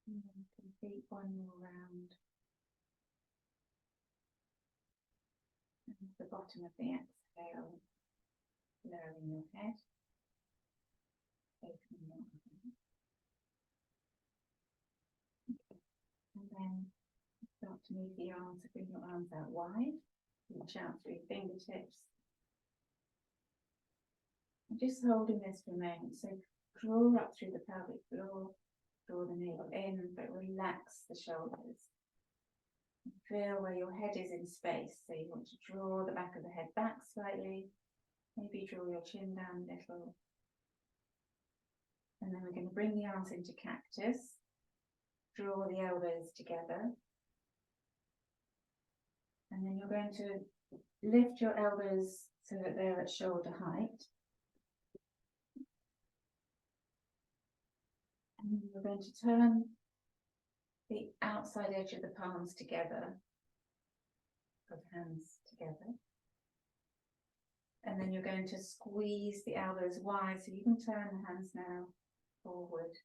And then complete one more round. And at the bottom of the exhale, lowering your head, opening your eyes. Okay. And then start to move the arms, so bring your arms out wide, reach out through your fingertips. And just holding this for a moment, so draw up through the pelvic floor, draw the navel in, but relax the shoulders. Feel where your head is in space, so you want to draw the back of the head back slightly, maybe draw your chin down a little. And then we're going to bring the arms into cactus, draw the elbows together. And then you're going to lift your elbows so that they're at shoulder height. And you're going to turn the outside edge of the palms together, of hands together. And then you're going to squeeze the elbows wide, so you can turn the hands now forward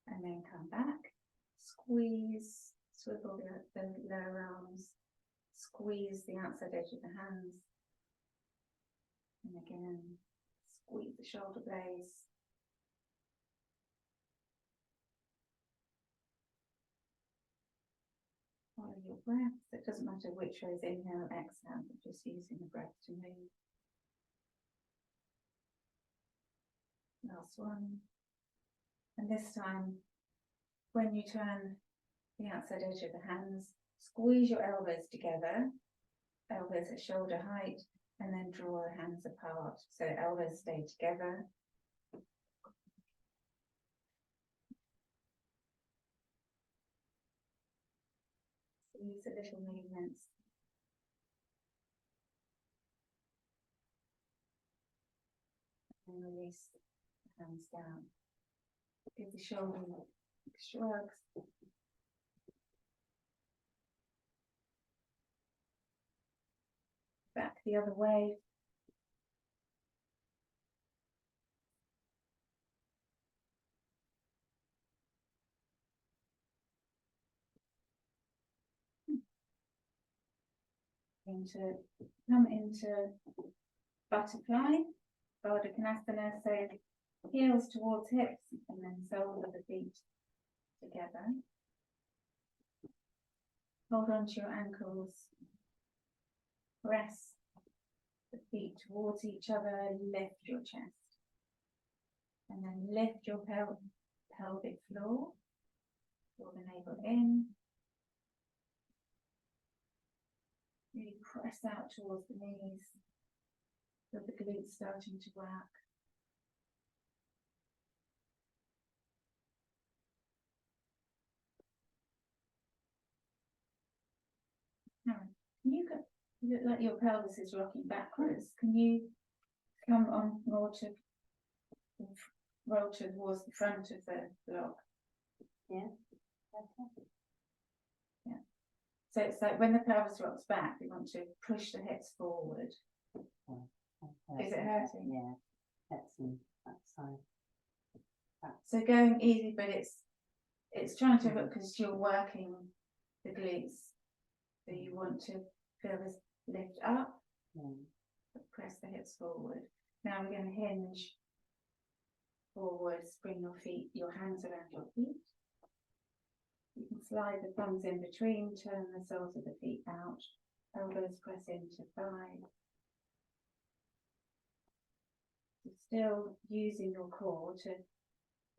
and then come back. Squeeze, swivel the lower arms, squeeze the outside edge of the hands. And again, squeeze the shoulder blades. Follow your breath. It doesn't matter which way is inhale, exhale, but just using the breath to move. Last one. And this time, when you turn the outside edge of the hands, squeeze your elbows together, elbows at shoulder height, and then draw the hands apart. So elbows stay together. Use the little movements. And release the hands down. Give the shoulder shrugs. Back the other way. Going to come into butterfly, Baddha Konasana, so heels towards hips and then soles of the feet together. Hold on to your ankles. Press the feet towards each other, lift your chest. And then lift your pelvic floor. Draw the navel in. Really press out towards the knees. Feel the glutes starting to work. Now, can you look like your pelvis is rocking backwards? Can you come on more to roll towards the front of the block? Yeah. Okay. Yeah. So it's like when the pelvis rocks back, we want to push the hips forward. Okay. Is it hurting? Yeah. That's fine. So going easy, but it's trying to look because you're working the glutes. So you want to feel this lift up, press the hips forward. Now we're going to hinge forwards, bring your hands around your feet. You can slide the thumbs in between, turn the soles of the feet out, elbows press into thigh. Still using your core to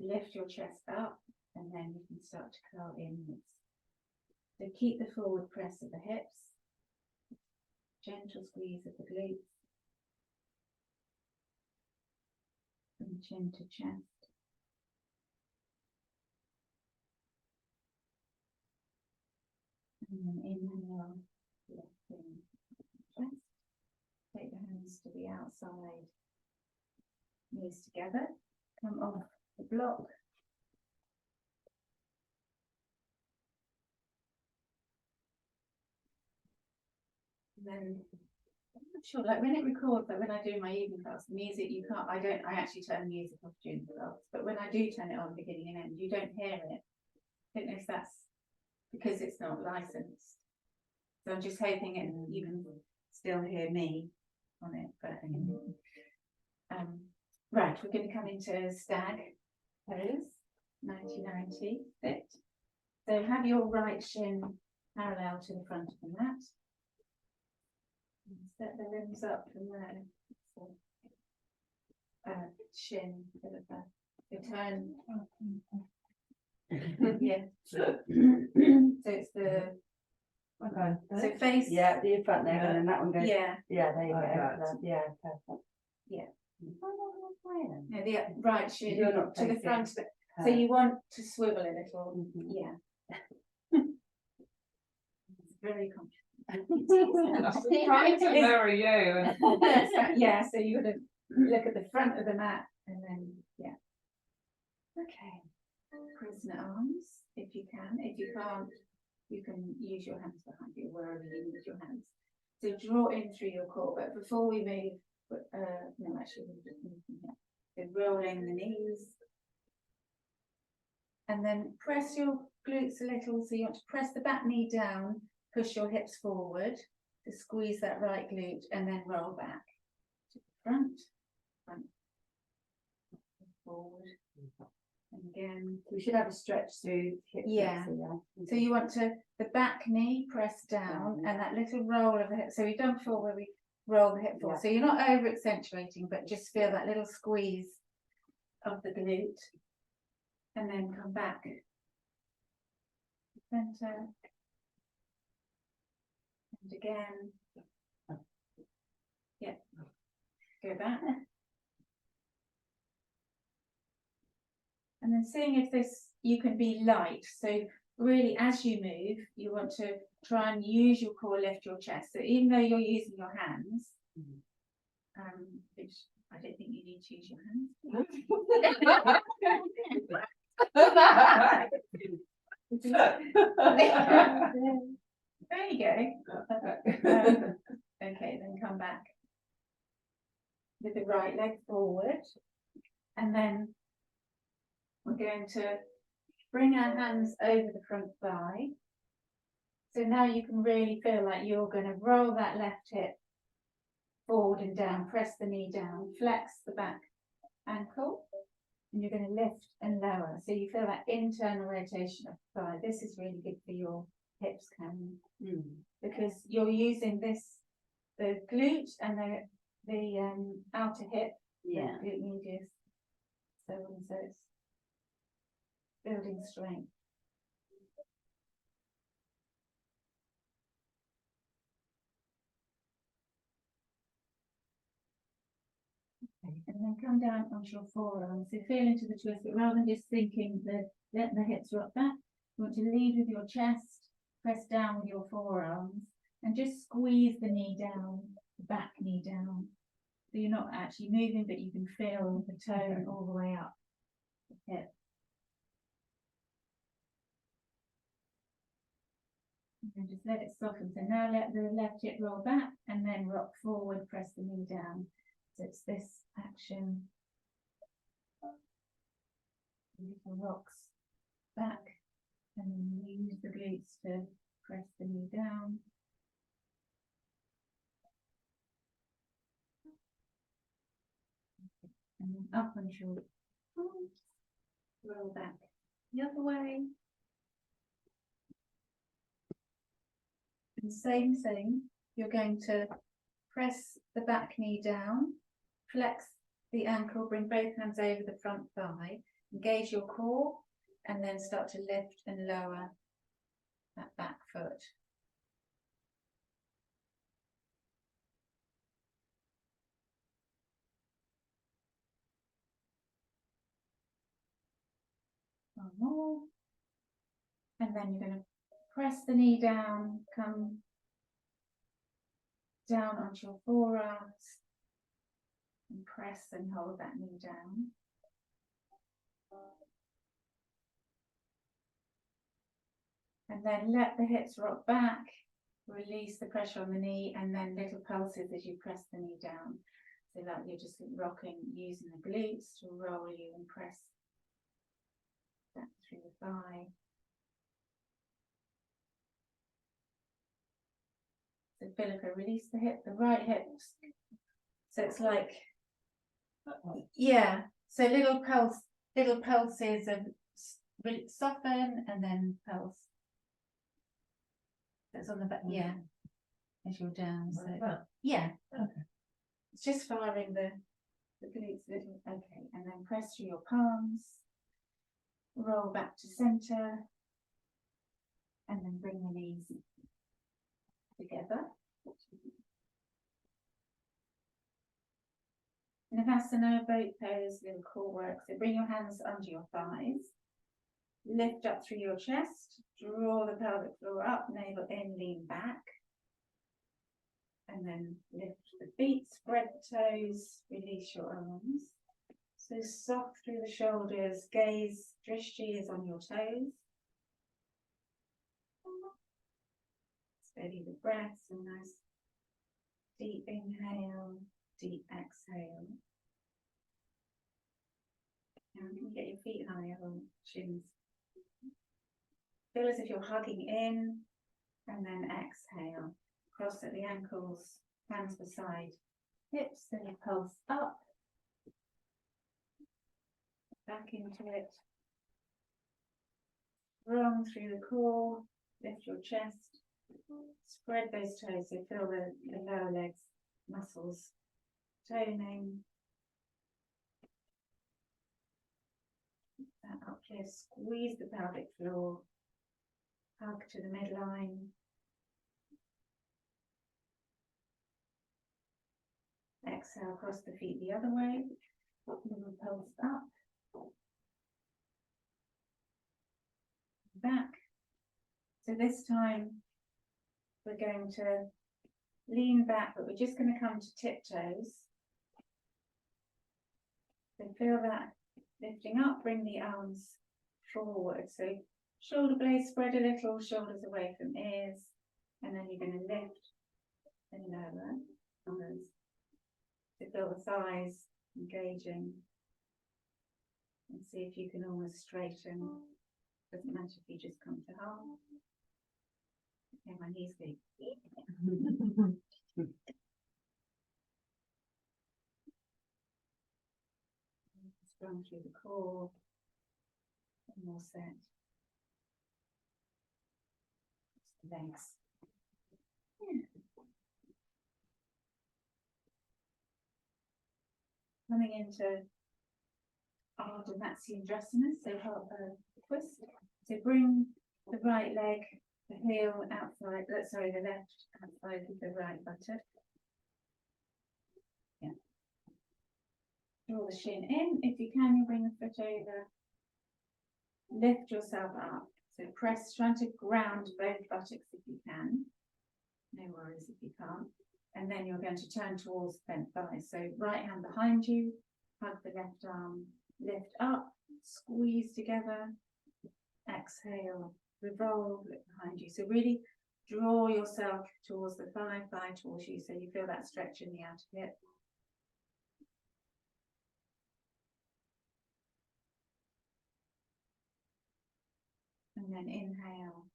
lift your chest up, and then you can start to curl inwards. So keep the forward press of the hips, gentle squeeze of the glutes, from chin to chest. And then inhale, lifting chest. Take the hands to the outside, knees together, come off the block. And then, I'm not sure, like when it records, like when I do my evening class, the music, I actually turn music off during the class, but when I do turn it on beginning and end, you don't hear it. don't know if that's because it's not licensed. So I'm just hoping you can still hear me on it. But right, we're going to come into stag pose, 90-90 sit. So have your right shin parallel to the front of the mat. Set the limbs up from there. So, shin, your turn. Yeah. So it's the Okay. so face. Yeah, the front leg, Yeah. and then that one goes. Yeah. Yeah, there you Like go. that. Yeah, perfect. Yeah. Oh, No, the right shin You're not to the facing front. So her. you want to swivel a little. Mhm. Yeah. It's very comfortable. I'm trying to mirror you. Yeah, so you would look at the front of the mat and then, yeah. Okay. Prisoner arms, if you can. If you can't, you can use your hands behind you, wherever you use your hands. So draw in through your core, but before we move, no, actually, we'll just move from here. So rolling the knees. And then press your glutes a little, so you want to press the back knee down, push your hips forward to squeeze that right glute, and then roll back to the front, forward, and again. We should have a stretch through hips. Yeah. So you want to, the back knee press down, and that little roll of the hip, so we've done before where we roll the hip forward, so you're not over accentuating, but just feel that little squeeze of the glute, and then come back. Center. And again. Yeah. Go back. And then seeing if you can be light. So really, as you move, you want to try and use your core, lift your chest. So even though you're using your hands, which I don't think you need to use your hands. There you go. Okay, then come back with the right leg forward, and then we're going to bring our hands over the front thigh. So now you can really feel like you're going to roll that left hip forward and down, press the knee down, flex the back ankle, and you're going to lift and lower. So you feel that internal rotation of the thigh. This is really good for your hips, Cameron, because you're using the glute and the outer hip, Yeah. the glute medius, so it's building strength. And then come down onto your forearms. So feel into the twist, but rather than just thinking let the hips rock back, you want to lead with your chest, press down with your forearms, and just squeeze the knee down, the back knee down. So you're not actually moving, but you can feel the toe all the way up the hip. And just let it soften. So now let the left hip roll back and then rock forward, press the knee down. So it's this action. Little rocks back, and then use the glutes to press the knee down. And then up on your arms, roll back the other way. And same thing, you're going to press the back knee down, flex the ankle, bring both hands over the front thigh, engage your core, and then start to lift and lower that back foot. One more. And then you're going to press the knee down, come down onto your forearms, and press and hold that knee down. And then let the hips rock back, release the pressure on the knee, and then little pulses as you press the knee down. So that you're just rocking, using the glutes to roll you and press that through the thigh. So feel if I release the hip, the right hip. So it's like, yeah. So little pulses of really soften and then pulse. That's on the back, yeah. As you're down, so yeah. Okay. It's just firing the glutes little. Okay, and then press through your palms. Roll back to center, and then bring the knees together. Navasana, boat pose, little core work. So bring your hands under your thighs. Lift up through your chest. Draw the pelvic floor up, navel in, lean back. And then lift the feet, spread the toes, release your arms. So soft through the shoulders, gaze, drishti is on your toes. Steady the breath, so nice deep inhale, deep exhale. Now you can get your feet higher on shins. Feel as if you're hugging in and then exhale. Cross at the ankles, hands beside hips, then you pulse up. Back into it. Strong through the core, lift your chest. Spread those toes, so feel the lower legs muscles toning. That uplift, squeeze the pelvic floor, hug to the midline. Exhale, cross the feet the other way, little pulse up, back. So this time we're going to lean back, but we're just going to come to tiptoes. So feel that lifting up, bring the arms forward. So shoulder blades spread a little, shoulders away from ears, and then you're going to lift and lower arms. So feel the thighs engaging and see if you can almost straighten. Doesn't matter if you just come to half. Okay, my knees go. Strong through the core. And more set. Legs. Yeah. Coming into Ardha Matsyendrasana, so twist. So bring the right leg, the heel outside, sorry, the left outside of the right buttock. Yeah. Draw the shin in. If you can, you bring the foot over. Lift yourself up. So press, trying to ground both buttocks if you can. No worries if you can't. And then you're going to turn towards bent thighs. So right hand behind you, hug the left arm, lift up, squeeze together, exhale, revolve, look behind you. So really draw yourself towards the thigh towards you, so you feel that stretch in the outer hip. And then inhale,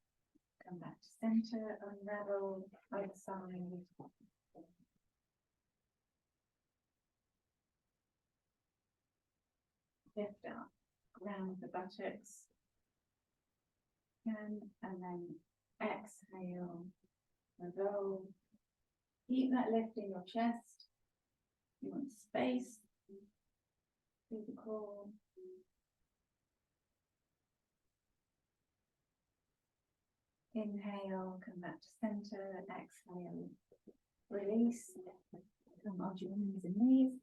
come back to center, unravel, other side. Lift up, ground the buttocks. And then exhale, revolve. Keep that lift in your chest. You want space through the core. Inhale, come back to center, exhale, release, come onto your hands and knees.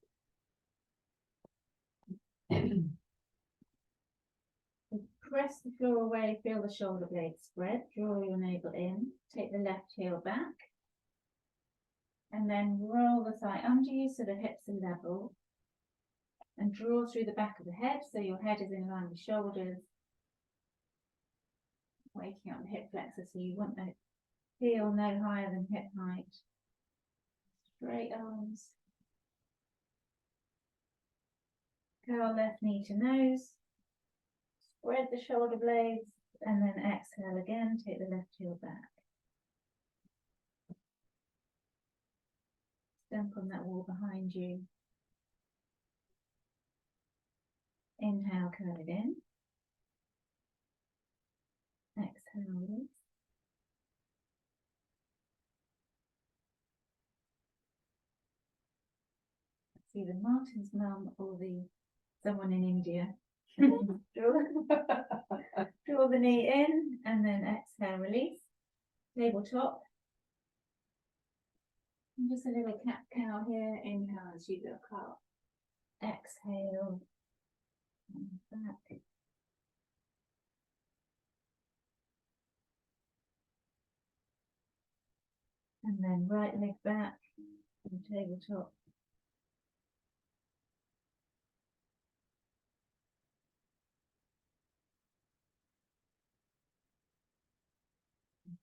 Press the floor away, feel the shoulder blades spread, draw your navel in, take the left heel back, and then roll the thigh under you so the hips are level, and draw through the back of the head so your head is in line with shoulders. Waking up the hip flexor, so you want the heel no higher than hip height. Straight arms. Curl left knee to nose. Spread the shoulder blades and then exhale again, take the left heel back. Dump on that wall behind you. Inhale, curl it in. Exhale, release. It's either Martin's mum or someone in India. Draw the knee in and then exhale, release. Tabletop. And just a little cat-cow here. Inhale as you look up. Exhale. And back. And then right leg back and tabletop.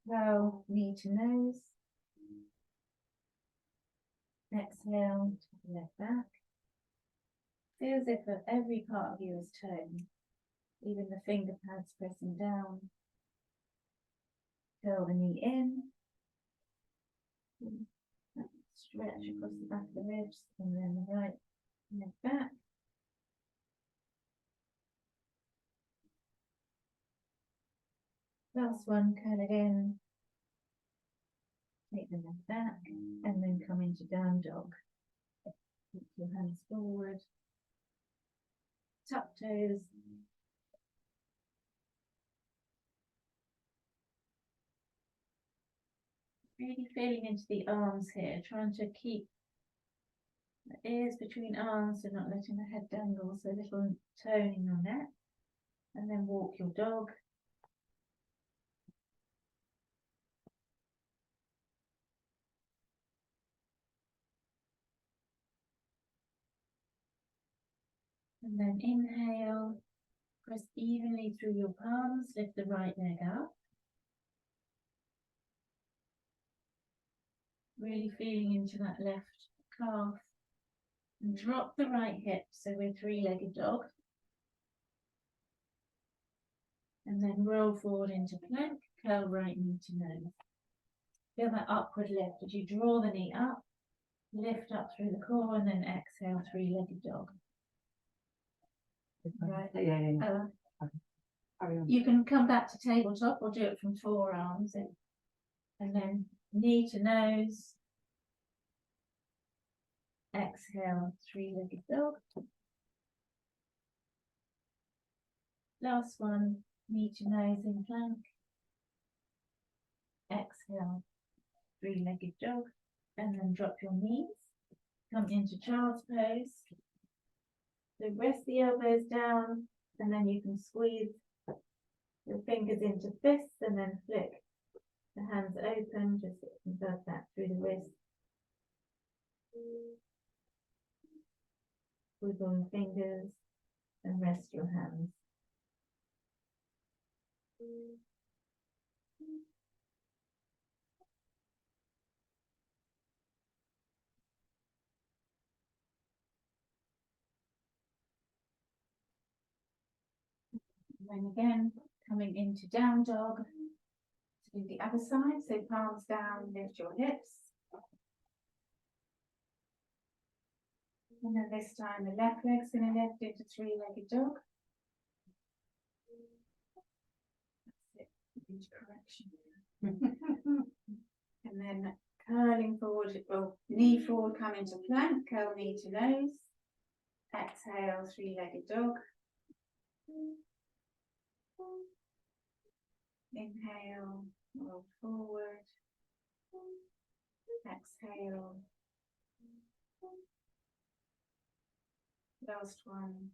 Curl knee to nose. Exhale, leg back. Feel as if every part of you is toned, even the finger pads pressing down. Curl the knee in. Stretch across the back of the ribs and then the right leg back. Last one, curl it in. Take the leg back and then come into down dog. Take your hands forward. Tuck toes. Really feeling into the arms here, trying to keep the ears between arms and not letting the head dangle, so a little tone in your neck. And then walk your dog. And then inhale, press evenly through your palms, lift the right leg up. Really feeling into that left calf. And drop the right hip, so we're three-legged dog. And then roll forward into plank, curl right knee to nose. Feel that upward lift as you draw the knee up, lift up through the core, and then exhale, three-legged dog. Right. Yeah. You can come back to tabletop or do it from forearms and then knee to nose. Exhale, three-legged dog. Last one, knee to nose in plank. Exhale, three-legged dog. And then drop your knees. Come into child's pose. So rest the elbows down and then you can squeeze your fingers into fists and then flick the hands open, just invert that through the wrist. Wiggle your fingers and rest your hands. And then again, coming into down dog. To do the other side, so palms down, lift your hips. And then this time the left leg's going to lift into three-legged dog. That's it, into correction. And then curling forward, or knee forward, come into plank, curl knee to nose. Exhale, three-legged dog. Inhale, roll forward. Exhale. Last one.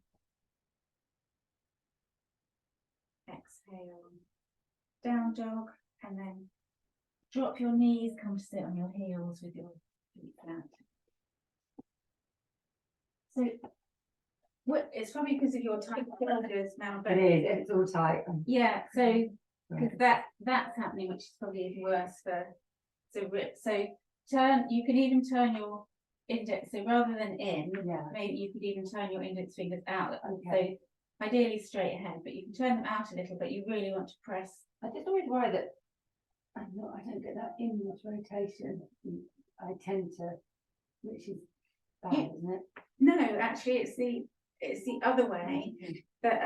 Exhale. Down dog, and then drop your knees, come to sit on your heels with your feet flat. So it's probably because of your tight shoulders now, but It is, it's all tight. yeah, so because that's happening, which is probably even worse for ribs. So you can even turn your index, so rather than in, maybe you could even turn your index fingers out. Okay. So ideally straight ahead, but you can turn them out a little, but you really want to press. I just always worry that I don't get that inwards rotation. I tend to Which is bad, isn't it? No, actually, it's the other way. But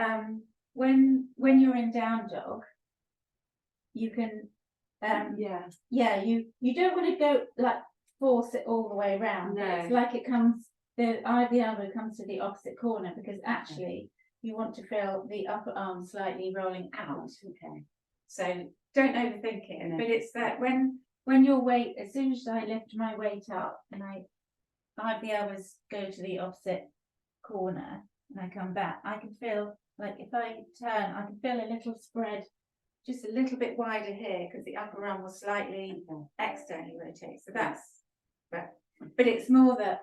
when you're in down dog, you can Yeah. you don't want to go like force it all the way around. No. It's like it comes the elbow comes to the opposite corner, because actually you want to feel the upper arm slightly rolling out. Okay. So don't overthink it. No. But it's that when your weight, as soon as I lift my weight up and I the elbows go to the opposite corner and I come back, I can feel like if I turn, I can feel a little spread, just a little bit wider here, because the upper arm will slightly externally rotate. So that's, but it's more that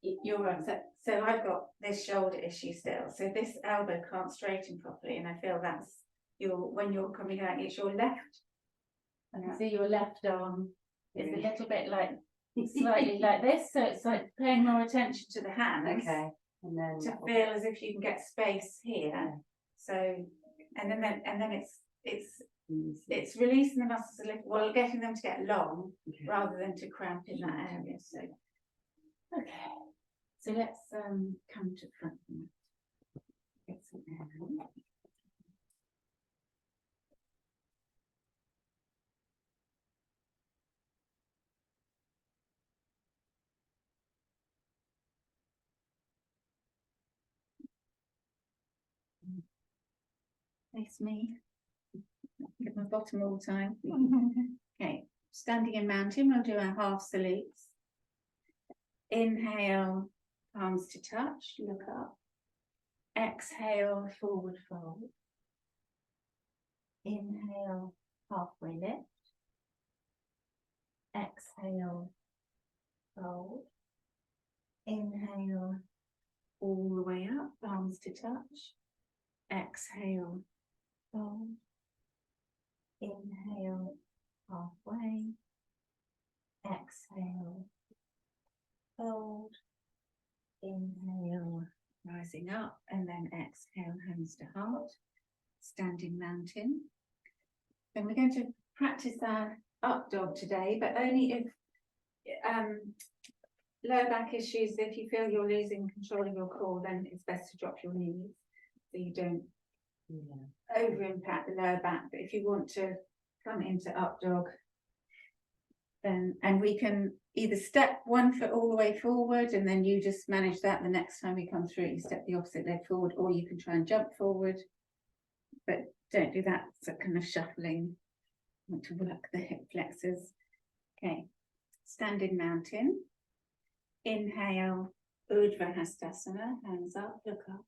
you're right. So I've got this shoulder issue still. So this elbow can't straighten properly, and I feel that's when you're coming out, it's your left. I can see your left arm is a little bit like slightly like this, so it's like paying more attention to the hands. Okay. And then to feel as if you can get space here. So and then it's releasing the muscles a little, well, getting them to get long rather than to cramp in that area. So okay, so let's come to front. Get some air. Face me. Get my bottom all the time. Okay, standing in mountain, we'll do our half salutes. Inhale, palms to touch, look up. Exhale, forward fold. Inhale, halfway lift. Exhale, fold. Inhale, all the way up, palms to touch. Exhale, fold. Inhale, halfway. Exhale, fold. Inhale, rising up, and then exhale, hands to heart. Standing mountain. Then we're going to practice our up dog today, but only if lower back issues, if you feel you're losing control of your core, then it's best to drop your knees so you don't over impact the lower back. But if you want to come into up dog, then, and we can either step one foot all the way forward and then you just manage that the next time we come through, you step the opposite leg forward, or you can try and jump forward, but don't do that. So kind of shuffling. I want to work the hip flexors. Okay, standing mountain. Inhale, Urdhva Hastasana, hands up, look up.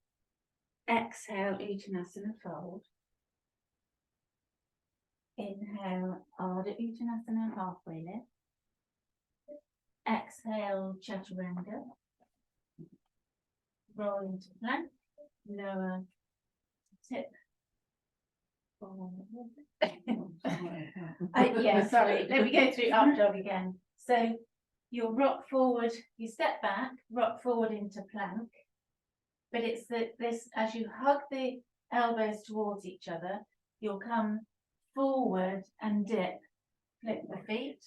Exhale, Uttanasana, fold. Inhale, Ardha Uttanasana, halfway lift. Exhale, Chaturanga. Roll into plank, lower tip. Yeah, sorry, let me go through up dog again. So you'll rock forward, you step back, rock forward into plank. But it's this, as you hug the elbows towards each other, you'll come forward and dip, flip the feet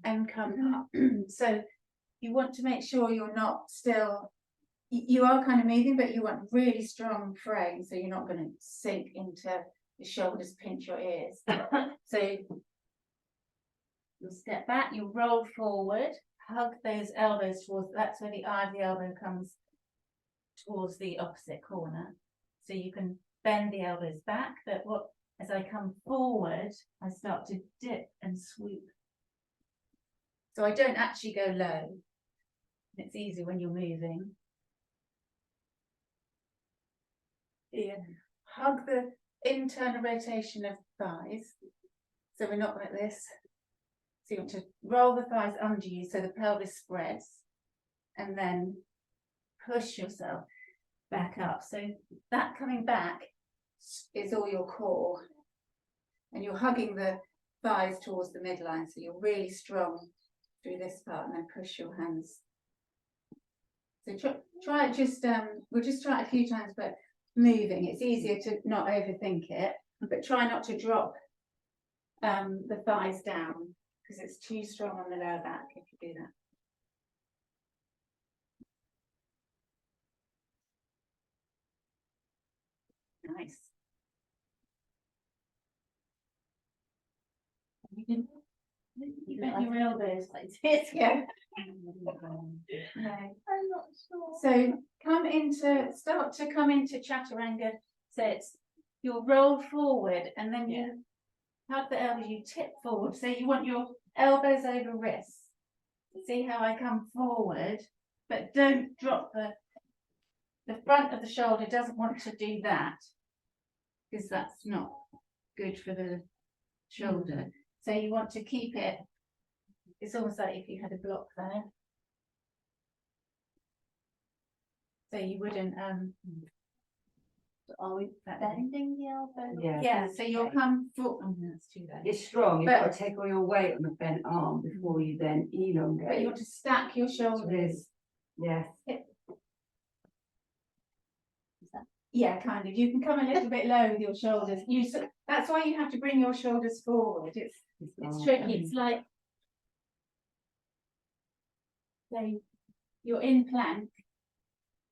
and come up. So you want to make sure you're not still, you are kind of moving, but you want really strong frame, so you're not going to sink into the shoulders, pinch your ears. So you'll step back, you'll roll forward, hug those elbows towards, that's where the eye of the elbow comes towards the opposite corner. So you can bend the elbows back, but as I come forward, I start to dip and swoop. So I don't actually go low. It's easy when you're moving. Yeah. Hug the internal rotation of thighs. So we're not like this. So you want to roll the thighs under you so the pelvis spreads, and then push yourself back up. So that coming back is all your core, and you're hugging the thighs towards the midline, so you're really strong through this part, and then push your hands. So try it, just we'll just try it a few times, but moving, it's easier to not overthink it, but try not to drop the thighs down, because it's too strong on the lower back if you do that. Nice. You can bend your elbows like this, yeah. No. I'm not sure. So start to come into chaturanga. So it's you'll roll forward and then you hug the elbows, you tip forward. So you want your elbows over wrists. See how I come forward, but don't drop the front of the shoulder doesn't want to do that because that's not good for the shoulder. So you want to keep it, it's almost like if you had a block there. So you wouldn't, Are we bending the elbow? yeah, so you'll come forward, oh no, that's too low. It's strong, you've But- got to take all your weight on the bent arm before you then elongate. But you want to stack your shoulders. Yes. Yeah, kind of. You can come a little bit low with your shoulders. That's why you have to bring your shoulders forward. It's tricky. It's like, so you're in plank,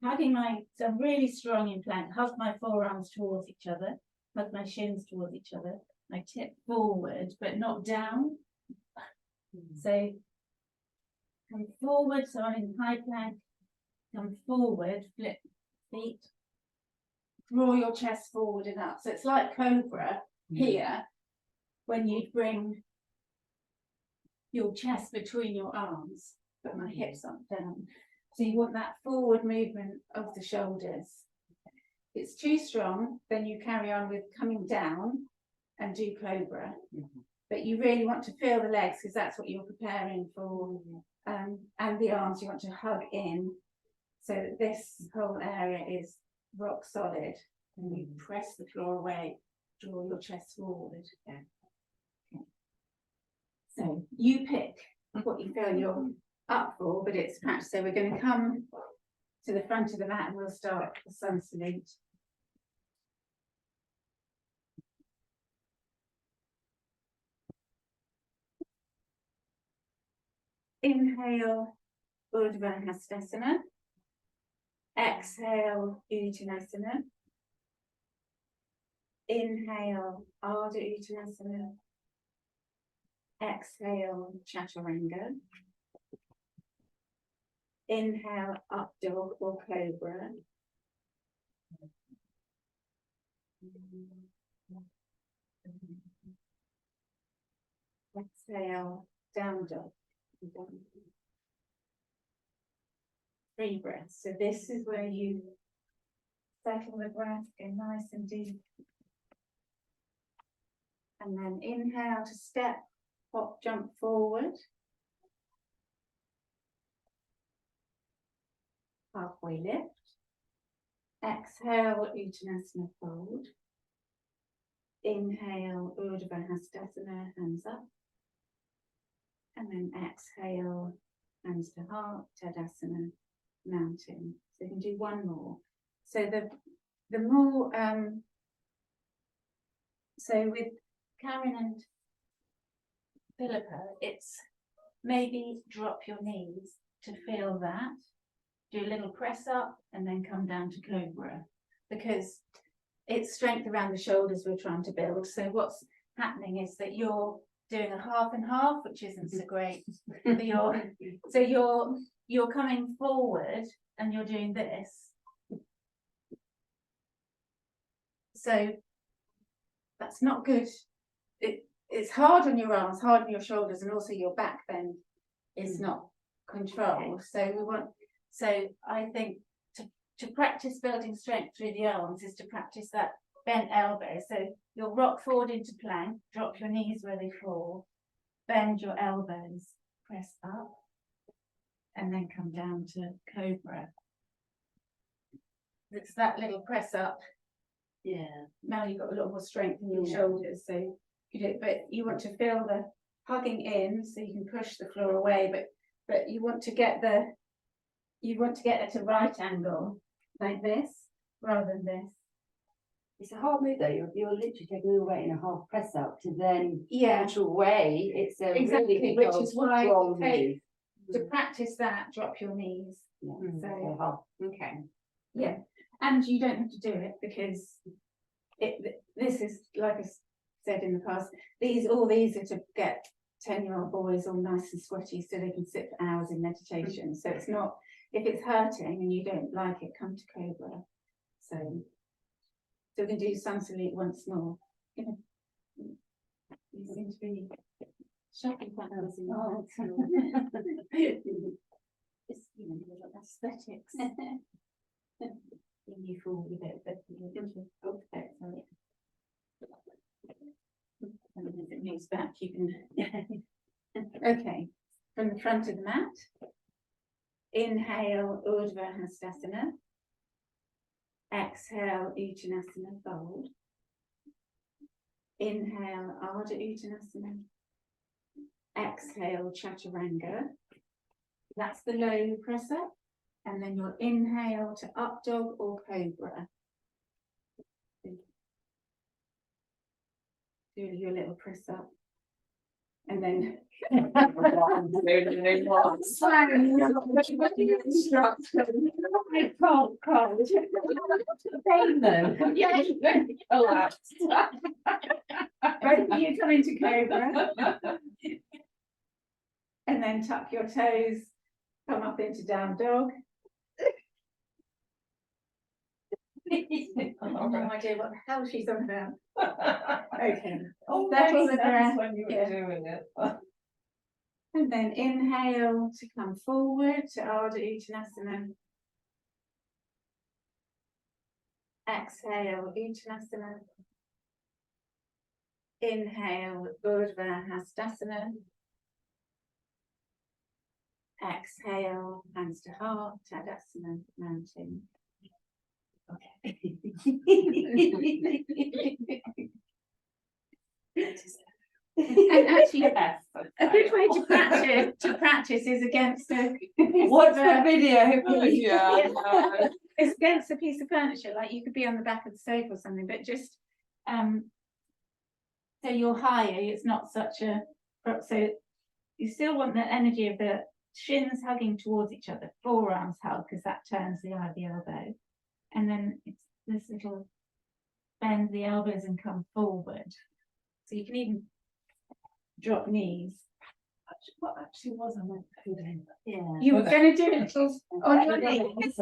so I'm really strong in plank, hug my forearms towards each other, hug my shins towards each other. I tip forward, but not down. So come forward, so I'm in high plank, come forward, flip feet, draw your chest forward and up. So it's like cobra here, when you bring your chest between your arms, put my hips up down. So you want that forward movement of the shoulders. If it's too strong, then you carry on with coming down and do cobra. But you really want to feel the legs because that's what you're preparing for. And the arms you want to hug in so that this whole area is rock solid. And you press the floor away, draw your chest forward. Okay. So you pick what you feel you're up for, but it's practice. So we're going to come to the front of the mat and we'll start the sun salute. Inhale, Urdhva Hastasana. Exhale, Uttanasana. Inhale, Ardha Uttanasana. Exhale, Chaturanga. Inhale, up dog or cobra. Exhale, down dog. 3 breaths. So this is where you settle the breath, go nice and deep. And then inhale to step, hop, jump forward. Halfway lift. Exhale, Uttanasana fold. Inhale, Urdhva Hastasana, hands up. And then exhale, hands to heart, Tadasana, mountain. So you can do one more. So the more, so with Karen and Philippa, it's maybe drop your knees to feel that. Do a little press up and then come down to cobra because it's strength around the shoulders we're trying to build. So what's happening is that you're doing a half and half, which isn't so great. But you're coming forward and you're doing this. So that's not good. It's hard on your arms, hard on your shoulders, and also your back bend is not controlled. So I think to practice building strength through the arms is to practice that bent elbow. So you'll rock forward into plank, drop your knees where they fall, bend your elbows, press up, and then come down to cobra. It's that little press up. Yeah. Now you've got a lot more strength in your shoulders, so you do. But you want to feel the hugging in, so you can push the floor away. But you want to get at a right angle like this rather than this. It's a hard move though, you're literally taking your weight in a half press up to then Yeah, push away. It's a exactly, really which is why strong okay, move. to practice that, drop your knees. Yeah. So Okay. yeah, and you don't have to do it because this is, like I said in the past, all these are to get 10-year-old boys all nice and sweaty so they can sit for hours in meditation. So it's not, if it's hurting and you don't like it, come to Cobra. So we can do sun salute once more. You seem to be shopping patterns in your it's, you know, aesthetics. You fall with it, but okay, sorry. And then if it moves back, you can. Okay, from the front of the mat. Inhale, Urdhva Hastasana. Exhale, Uttanasana fold. Inhale, Ardha Uttanasana. Exhale, Chaturanga. That's the low press up. And then you'll inhale to up dog or cobra. Do your little press up. And then you come into cobra. And then tuck your toes, come up into down dog. No idea what the hell she's on about. Okay. Settle the breath when you were doing it. And then inhale to come forward to Ardha Uttanasana. Exhale, Uttanasana. Inhale, Urdhva Hastasana. Exhale, hands to heart, Tadasana, mountain. Okay. And actually, a good way to practice is against a piece Watch of, the video, please. Yeah. it's against a piece of furniture, like you could be on the back of the sofa or something, but just so you're higher, it's not such a, so you still want the energy of the shins hugging towards each other, forearms hug, because that turns the eye of the elbow. And then it's this little bend the elbows and come forward. So you can even drop knees. What actually was I meant to do? Yeah. You were going to do it on your knees.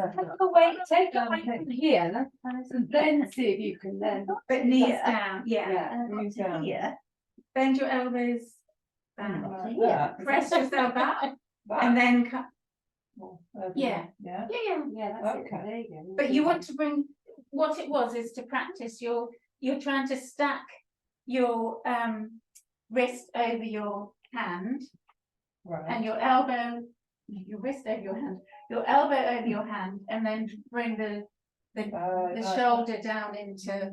Take the weight from here and then see if you can then. But knees down, yeah. Knees down. Yeah. Bend your elbows Like yeah. that. Press yourself up and then cut. Yeah. Yeah. Yeah, that's Okay. it. There you go. But you want to bring, what it was is to practice you're trying to stack your wrist over your hand Right. and your elbow, your wrist over your hand, your elbow over your hand, and then bring the shoulder down into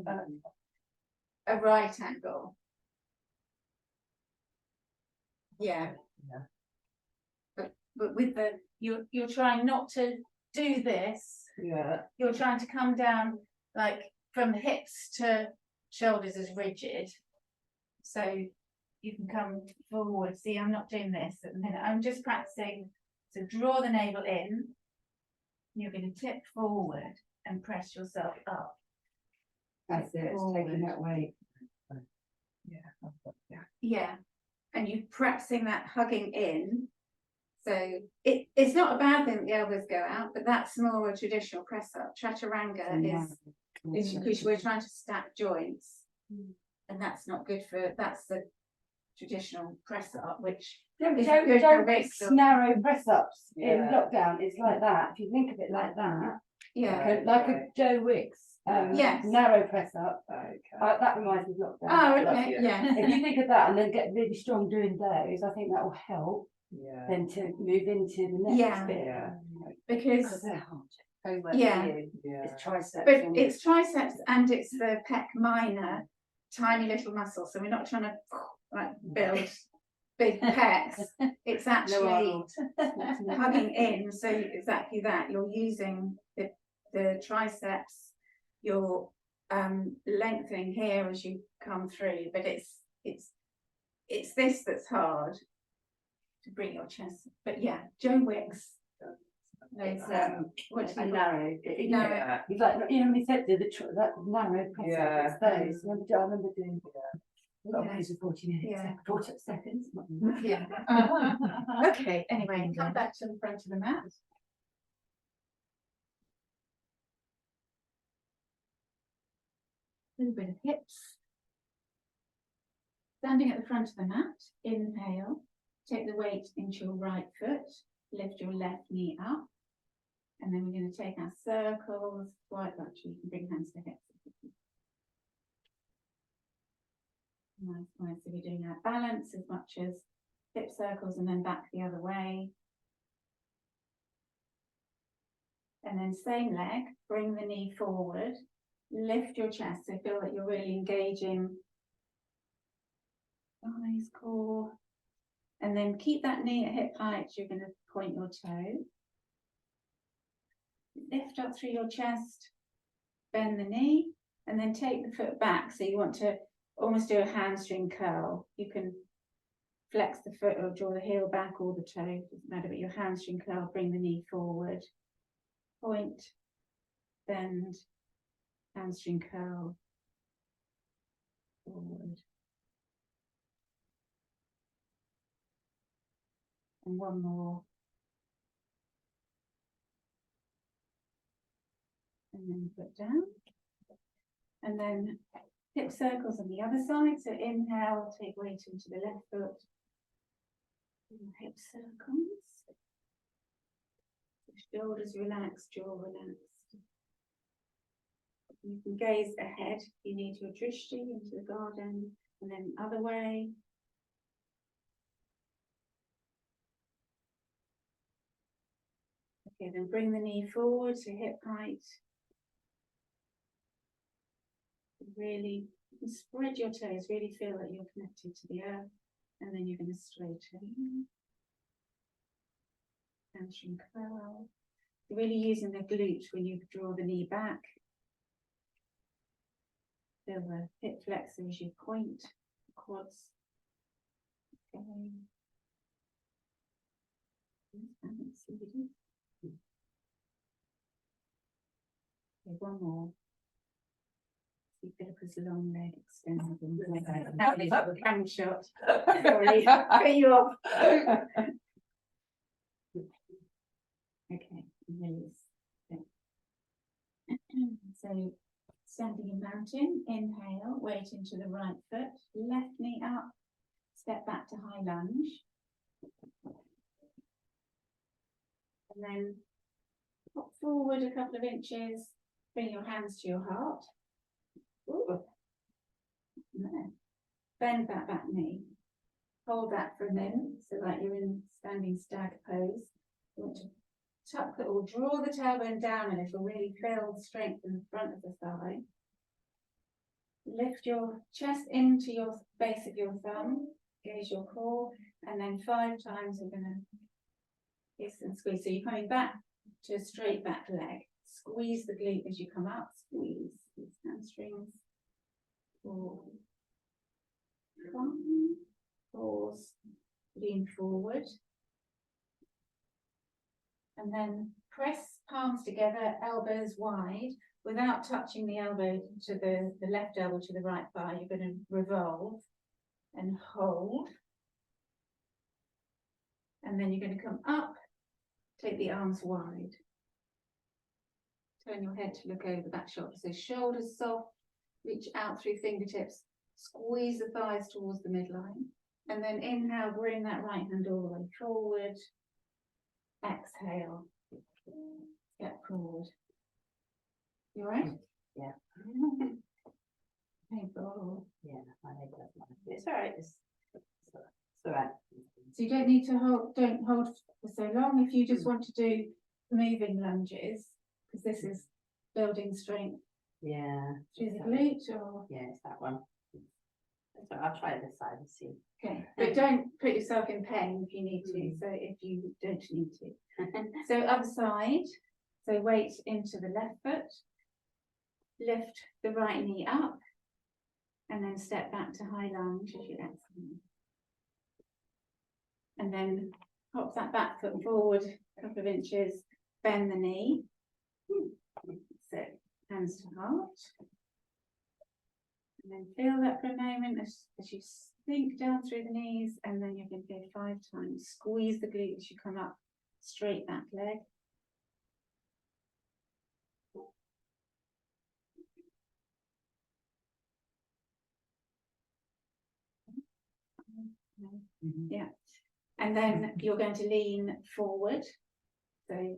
a right angle. Yeah. But with the you're trying not to do this. Yeah. You're trying to come down like from the hips to shoulders as rigid. So you can come forward. See, I'm not doing this at the minute. I'm just practicing to draw the navel in. You're going to tip forward and press yourself up. That's it, it's taking that weight. Yeah. And you're practicing that hugging in. So it's not a bad thing that the elbows go out, but that's more a traditional press up. Chaturanga is because we're trying to stack joints, and that's not good for, that's the traditional press up, which is good for Wicks. Narrow press ups in Yeah. lockdown, it's like that. If you think of it like that, Yeah. like a Joe Wicks Yes. narrow press up, Okay. that reminds me of lockdown. Oh, Like, okay. Yeah. if you think of that and then get really strong doing those, I think that will help Yeah. then to move into the next Yeah. bit. Yeah. Because they're hard. Yeah. Yeah. It's triceps. but it's triceps and it's the pec minor, tiny little muscle. So we're not trying to like build big pecs. It's actually hugging in. So exactly that. You're using the triceps. You're lengthening here as you come through. But it's this that's hard to bring your chest. But yeah, Joe Wicks. It's What do a you narrow. Narrow. Yeah. It's like, you know, when we said that narrow press Yeah. up, it's those. I remember doing a lot of Yeah. those for 40 minutes, Yeah. 40 seconds. Yeah. Okay, anyway, come back to the front of the mat. A little bit of hips. Standing at the front of the mat, inhale, take the weight into your right foot, lift your left knee up, and then we're going to take our circles, quite actually, you can bring hands to hips. Nice, nice. So we're doing our balance as much as hip circles and then back the other way. And then same leg, bring the knee forward, lift your chest, so feel that you're really engaging thighs, core, and then keep that knee at hip height. You're going to point your toe. Lift up through your chest, bend the knee, and then take the foot back. So you want to almost do a hamstring curl. You can flex the foot or draw the heel back or the toe, doesn't matter, but your hamstring curl, bring the knee forward, point, bend, hamstring curl, forward. And one more. And then put down. And then hip circles on the other side. So inhale, take weight into the left foot. Hip circles. Shoulders relaxed, jaw relaxed. You can gaze ahead. You need your drishti into the garden, and then other way. Okay, then bring the knee forward to hip height. Really spread your toes, really feel that you're connected to the earth, and then you're going to straighten. Hamstring curl. You're really using the glutes when you draw the knee back. Feel the hip flexor as you point, quads. Okay. Okay, one more. Philippa's long leg extended. That is a cam shot. Sorry, cut you off. Okay, release. Okay. So, standing in mountain, inhale, weight into the right foot, left knee up, step back to high lunge. And then pop forward a couple of inches, bring your hands to your heart. Ooh. No. Bend that back knee. Hold that for a minute, so that you're in standing stag pose. You want to tuck the, or draw the tailbone down a little, really feel the strength in the front of the thigh. Lift your chest into your base of your thumb, gaze your core, and then 5 times we're going to kiss and squeeze. So you're coming back to a straight back leg. Squeeze the glute as you come up, squeeze these hamstrings. 4, 5, pause, lean forward. And then press palms together, elbows wide, without touching the elbow to the left elbow to the right thigh. You're going to revolve and hold. And then you're going to come up, take the arms wide. Turn your head to look over that shoulder. So shoulders soft, reach out through fingertips, squeeze the thighs towards the midline. And then inhale, bring that right hand all the way forward. Exhale, step forward. You all right? Yeah. Painful. Yeah, my leg does mine. It's all right. It's all right. So you don't need to hold, don't hold for so long if you just want to do moving lunges, because this is building strength. Yeah. Through the glute or? Yeah, it's that one. So I'll try this side and see. Okay, but don't put yourself in pain if you need to, so if you don't need to. So other side, so weight into the left foot, lift the right knee up, and then step back to high lunge as you exhale. And then pop that back foot forward a couple of inches, bend the knee. So hands to heart. And then feel that for a moment as you sink down through the knees, and then you're going to go 5 times. Squeeze the glutes, you come up, straight back leg. Yeah. And then you're going to lean forward. So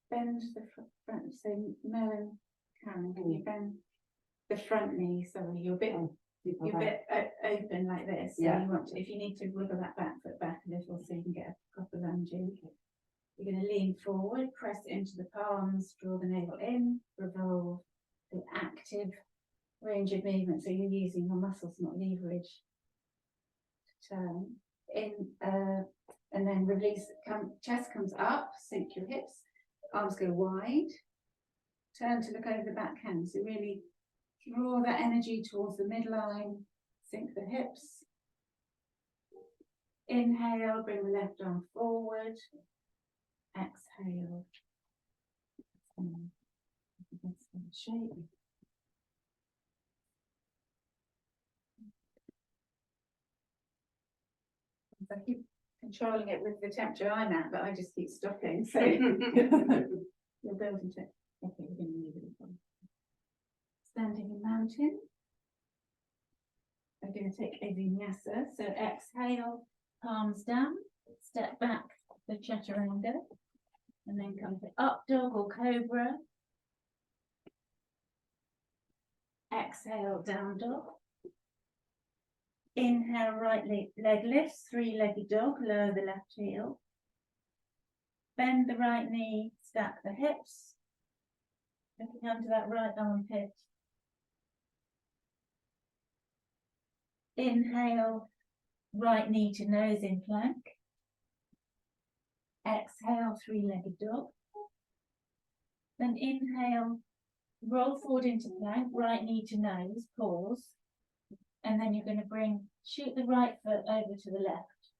bend the front, so Mel and Karen, can you bend the front knee? Sorry, you're a bit open like this. So Yeah. you want to, if you need to wiggle that back foot back a little so you can get a proper lunge in. You're going to lean forward, press it into the palms, draw the navel in, revolve, the active range of movement. So you're using your muscles, not leverage. Turn in, and then release. Chest comes up, sink your hips, arms go wide. Turn to look over the back hand. So really draw that energy towards the midline, sink the hips. Inhale, bring the left arm forward. Exhale. Shape. I keep controlling it with the temperature I'm at, but I just keep stopping. So you're building to. Okay, we're going to leave it at one. Standing in mountain. We're going to take a vinyasa. So exhale, palms down, step back the chaturanga, and then come to up dog or cobra. Exhale, down dog. Inhale, right leg lifts, 3-legged dog, lower the left heel. Bend the right knee, stack the hips. Looking under that right armpit. Inhale, right knee to nose in plank. Exhale, 3-legged dog. Then inhale, roll forward into plank, right knee to nose, pause. And then you're going to shoot the right foot over to the left.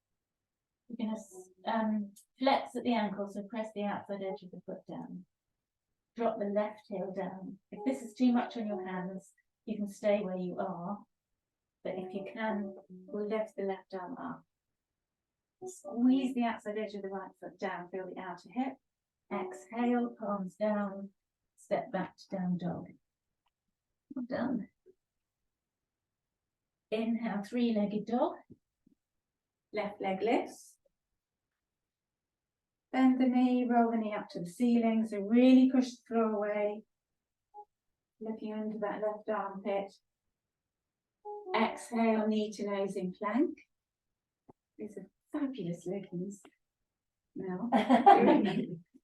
You're going to flex at the ankle, so press the outside edge of the foot down. Drop the left heel down. If this is too much on your hands, you can stay where you are. But if you can, we'll lift the left arm up. Squeeze the outside edge of the right foot down, feel the outer hip. Exhale, palms down, step back to down dog. Well done. Inhale, 3-legged dog. Left leg lifts. Bend the knee, roll the knee up to the ceiling. So really push the floor away. Looking under that left armpit. Exhale, knee to nose in plank. These are fabulous leggings. Now,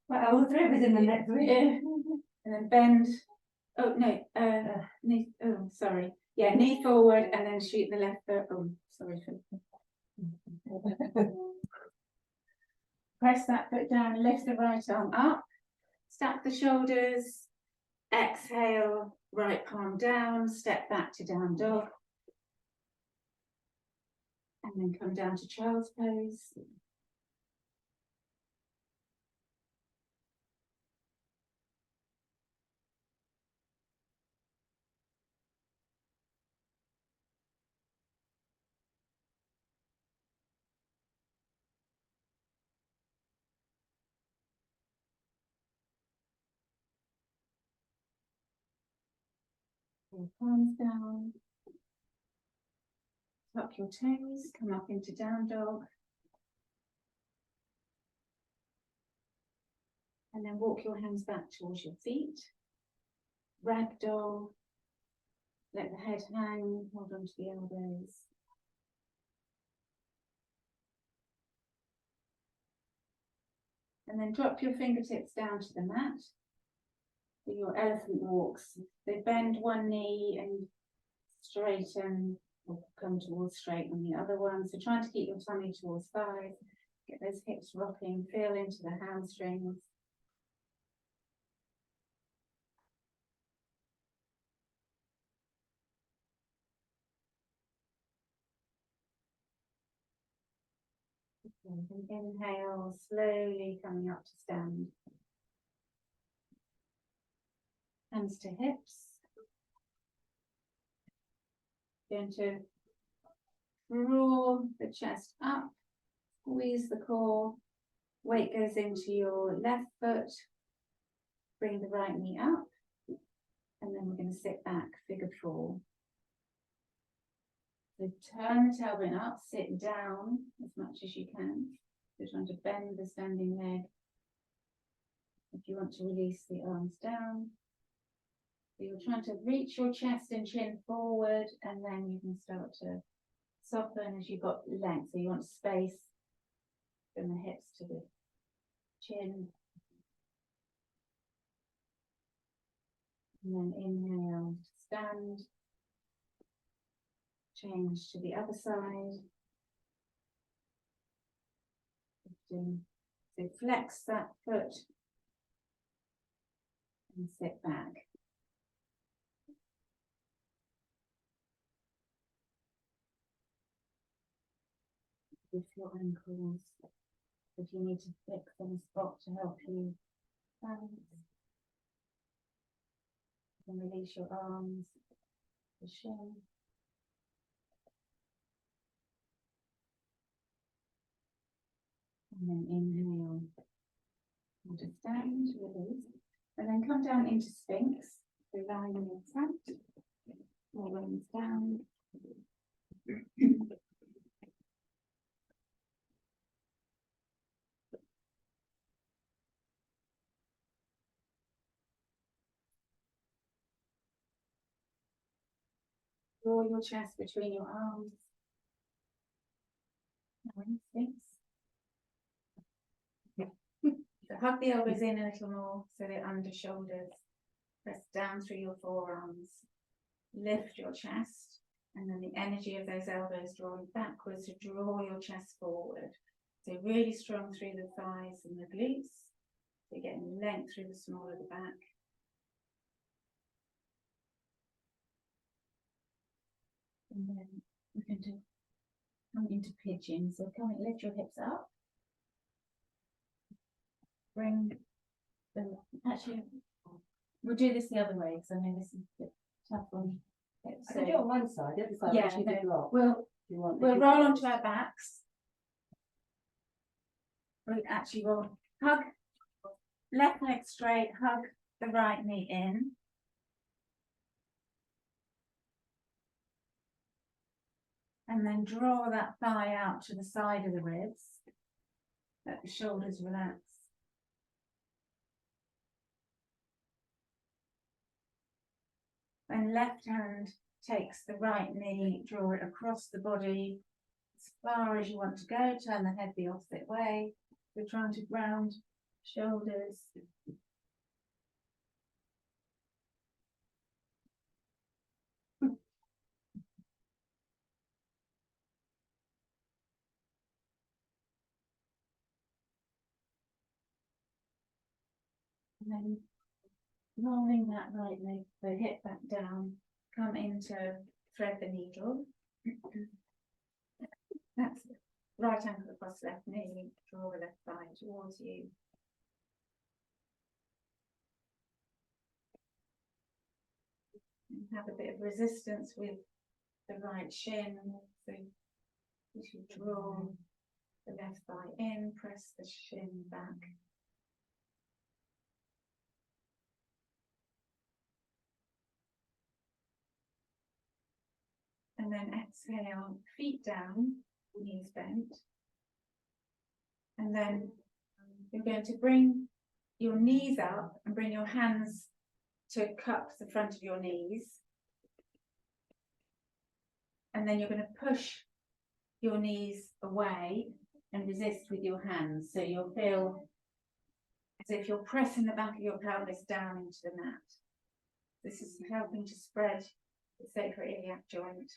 Well, all 3 of us in the next week. and then bend. Oh no, knee. Oh, sorry. Yeah, knee forward and then shoot the left foot. Oh, sorry. Press that foot down, lift the right arm up, stack the shoulders, exhale, right palm down, step back to down dog. And then come down to child's pose. Pull palms down. Tuck your toes, come up into down dog. And then walk your hands back towards your feet. Ragdoll. Let the head hang, hold on to the elbows. And then drop your fingertips down to the mat. Do your elephant walks. So bend one knee and straighten, or come towards straight on the other one. So trying to keep your tummy towards thighs. Get those hips rocking, feel into the hamstrings. And inhale, slowly coming up to stand. Hands to hips. Going to draw the chest up, squeeze the core, weight goes into your left foot, bring the right knee up, and then we're going to sit back, figure four. So turn the tailbone up, sit down as much as you can. So trying to bend the standing leg. If you want to release the arms down. So you're trying to reach your chest and chin forward, and then you can start to soften as you've got length. So you want space from the hips to the chin. And then inhale, stand. Change to the other side. So flex that foot and sit back. With your ankles, if you need to fix on the spot to help you balance, you can release your arms, the shin. And then inhale, and just stand, release, and then come down into Sphinx. So lying on your front, elbows down. Draw your chest between your arms. Now in Sphinx. So hug the elbows in a little more so they're under shoulders. Press down through your forearms. Lift your chest, and then the energy of those elbows drawing backwards to draw your chest forward. So really strong through the thighs and the glutes. So getting length through the small of the back. And then we're going to come into pigeon. So lift your hips up. Bring them, actually, we'll do this the other way because I know this is a bit tough on hips. I can do it on one side, the other side. Yeah, you can block. We'll roll onto our backs. We'll hug left leg straight, hug the right knee in. And then draw that thigh out to the side of the ribs. Let the shoulders relax. And left hand takes the right knee, draw it across the body as far as you want to go, turn the head the opposite way. We're trying to ground shoulders. And then rolling that right leg, the hip back down, come into thread the needle. That's right ankle across left knee, draw the left thigh towards you. And have a bit of resistance with the right shin. So you should draw the left thigh in, press the shin back. And then exhale, feet down, knees bent. And then you're going to bring your knees up and bring your hands to cup the front of your knees. And then you're going to push your knees away and resist with your hands. So you'll feel as if you're pressing the back of your pelvis down into the mat. This is helping to spread the sacroiliac joint.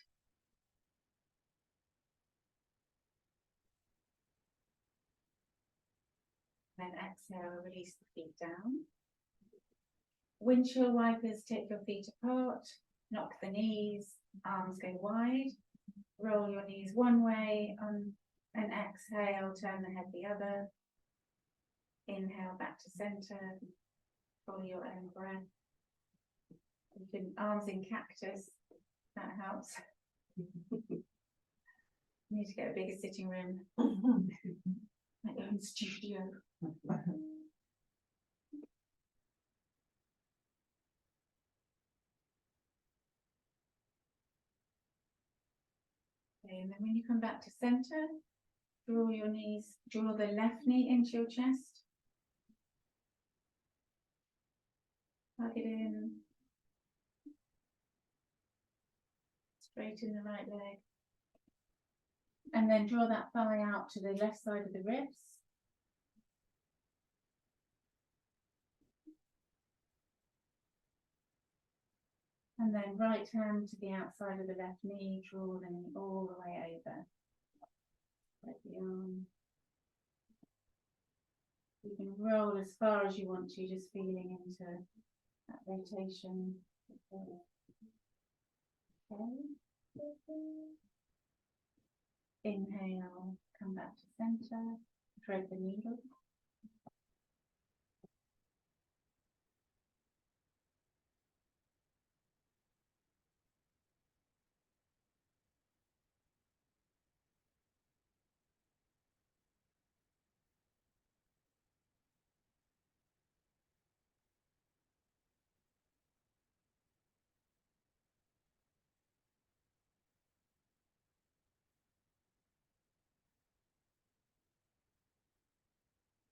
Then exhale, release the feet down. Windshield wipers, take your feet apart, knock the knees, arms go wide, roll your knees one way And exhale, turn the head the other. Inhale back to center. Follow your own breath. You can arms in cactus. That helps. Need to get a bigger sitting room. My own studio. Okay, and then when you come back to center, draw your knees, draw the left knee into your chest. Plug it in. Straighten the right leg. And then draw that thigh out to the left side of the ribs. And then right hand to the outside of the left knee, draw the knee all the way over. Let the arm. You can roll as far as you want to, just feeling into that rotation. Okay. Inhale, come back to center, thread the needle.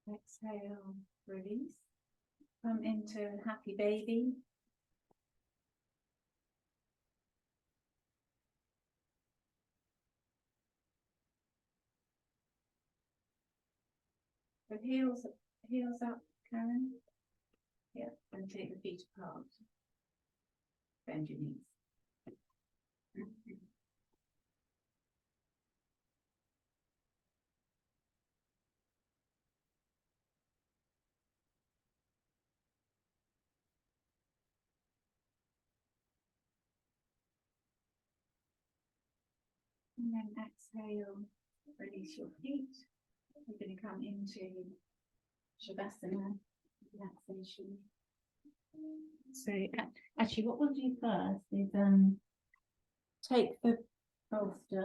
Exhale, release. Come into happy baby. So heels up, Karen. Yeah, and take the feet apart. Bend your knees. And then exhale, release your feet. We're going to come into Shavasana, relaxation. So actually what we'll do first is take the bolster